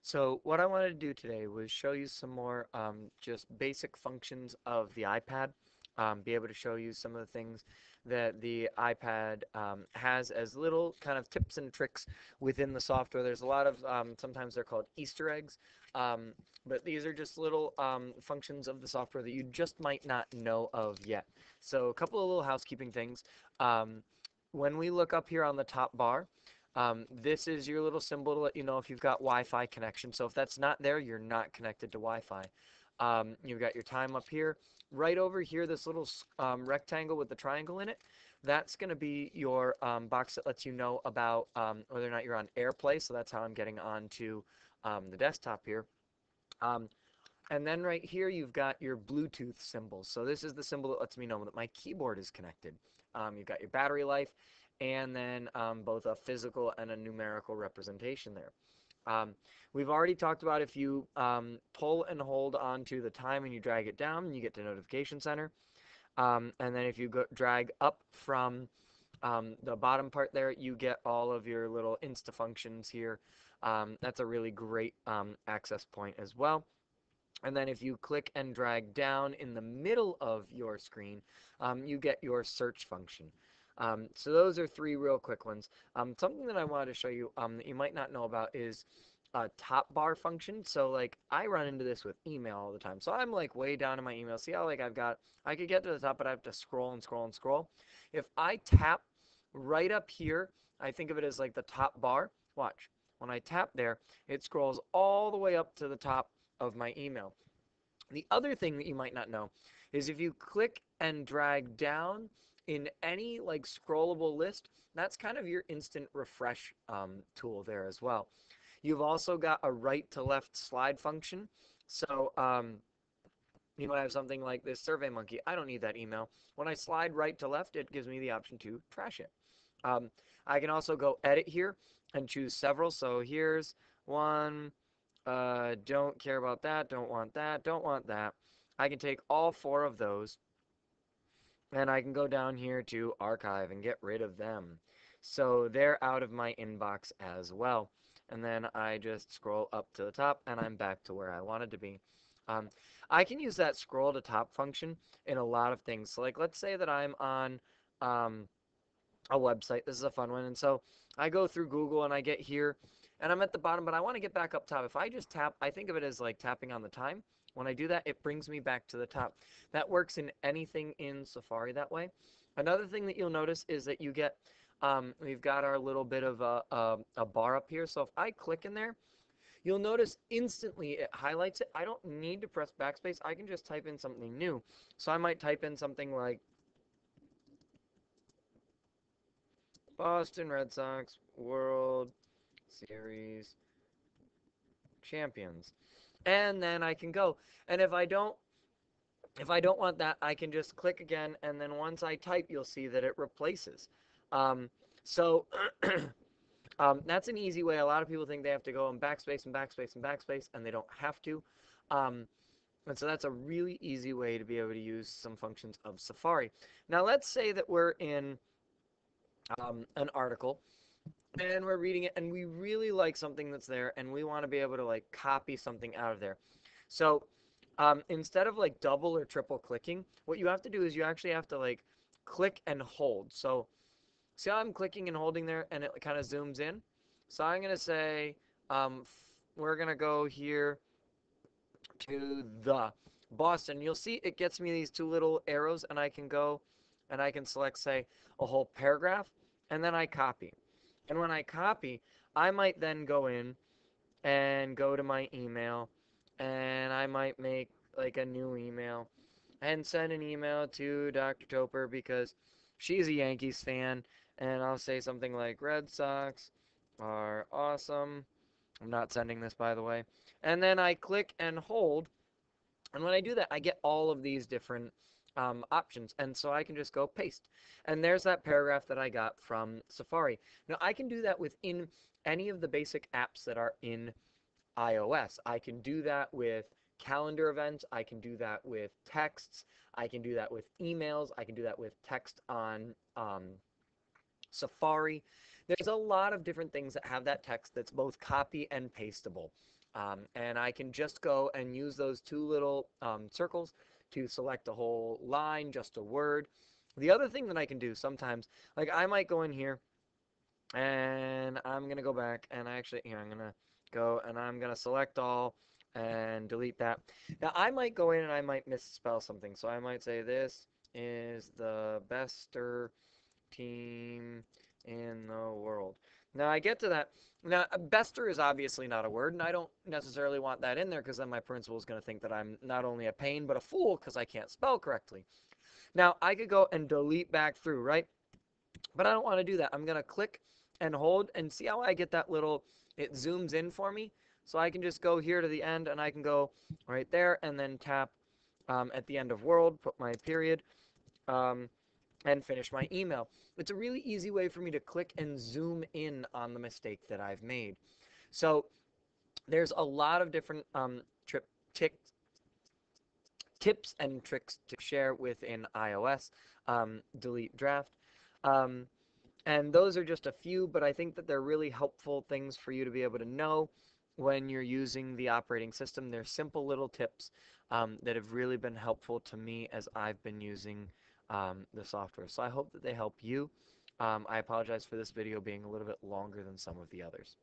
So what I wanted to do today was show you some more just basic functions of the iPad. Be able to show you some of the things that the iPad has as little kind of tips and tricks within the software. There's a lot of, sometimes they're called Easter eggs, um, but these are just little functions of the software that you just might not know of yet. So a couple of little housekeeping things. Um, when we look up here on the top bar, this is your little symbol to let you know if you've got Wi-Fi connection. So if that's not there, you're not connected to Wi-Fi. You've got your time up here. Right over here, this little rectangle with the triangle in it, that's going to be your box that lets you know about whether or not you're on AirPlay. So that's how I'm getting onto the desktop here. Um, and then right here, you've got your Bluetooth symbol. So this is the symbol that lets me know that my keyboard is connected. You've got your battery life, and then both a physical and a numerical representation there. Um, we've already talked about if you pull and hold onto the time and you drag it down, you get to Notification Center. And then if you drag up from the bottom part there, you get all of your little Insta functions here. That's a really great access point as well. And then if you click and drag down in the middle of your screen, you get your search function. So those are three real quick ones. Something that I wanted to show you that you might not know about is a top bar function. So like I run into this with email all the time. So I'm like way down in my email. See how like I could get to the top, but I have to scroll and scroll and scroll. If I tap right up here, I think of it as like the top bar. Watch. When I tap there, it scrolls all the way up to the top of my email. The other thing that you might not know is if you click and drag down in any like scrollable list, that's kind of your instant refresh tool there as well. You've also got a right to left slide function. So you might have something like this Survey Monkey. I don't need that email. When I slide right to left, it gives me the option to trash it. Um, I can also go edit here and choose several. So here's one, don't care about that, don't want that, don't want that. I can take all four of those and I can go down here to archive and get rid of them. So they're out of my inbox as well. And then I just scroll up to the top and I'm back to where I wanted to be. Um, I can use that scroll to top function in a lot of things. So like let's say that I'm on um, a website. This is a fun one. And so I go through Google and I get here and I'm at the bottom, but I want to get back up top. If I just tap, I think of it as like tapping on the time. When I do that, it brings me back to the top. That works in anything in Safari that way. Another thing that you'll notice is that you get, we've got our little bit of a bar up here. So if I click in there, you'll notice instantly it highlights it. I don't need to press backspace. I can just type in something new. So I might type in something like Boston Red Sox World Series champions. And then I can go. And if I don't want that, I can just click again and then once I type, you'll see that it replaces. Um, so that's an easy way. A lot of people think they have to go and backspace and backspace and backspace and they don't have to. Um, and so that's a really easy way to be able to use some functions of Safari. Now let's say that we're in an article and we're reading it and we really like something that's there and we want to be able to like copy something out of there. So instead of like double or triple clicking, what you have to do is you actually have to like click and hold. So see how I'm clicking and holding there and it kind of zooms in? So I'm going to say we're going to go here to the Boston. You'll see it gets me these two little arrows and I can go and I can select say a whole paragraph and then I copy. And when I copy, I might then go in and go to my email and I might make like a new email and send an email to Dr. Topper because she's a Yankees fan and I'll say something like Red Sox are awesome. I'm not sending this by the way. And then I click and hold and when I do that, I get all of these different options. And so I can just go paste. And there's that paragraph that I got from Safari. Now, I can do that within any of the basic apps that are in iOS. I can do that with calendar events. I can do that with texts. I can do that with emails. I can do that with text on Safari. There's a lot of different things that have that text that's both copy and pastable. And I can just go and use those two little circles to select a whole line, just a word. The other thing that I can do sometimes, like I might go in here and I'm gonna go back and actually here I'm gonna go and I'm gonna select all and delete that. Now I might go in and I might misspell something, so I might say this is the bester team in the world. Now I get to that. Now, bester is obviously not a word, and I don't necessarily want that in there because then my principal is going to think that I'm not only a pain but a fool because I can't spell correctly. Now, I could go and delete back through, right? But I don't want to do that. I'm going to click and hold and see how I get that little, it zooms in for me. So I can just go here to the end and I can go right there and then tap at the end of world, put my period, um, and finish my email. It's a really easy way for me to click and zoom in on the mistake that I've made. So there's a lot of different tips and tricks to share within iOS. Delete draft. Um, and those are just a few, but I think that they're really helpful things for you to be able to know when you're using the operating system. They're simple little tips that have really been helpful to me as I've been using the software. So I hope that they help you. I apologize for this video being a little bit longer than some of the others.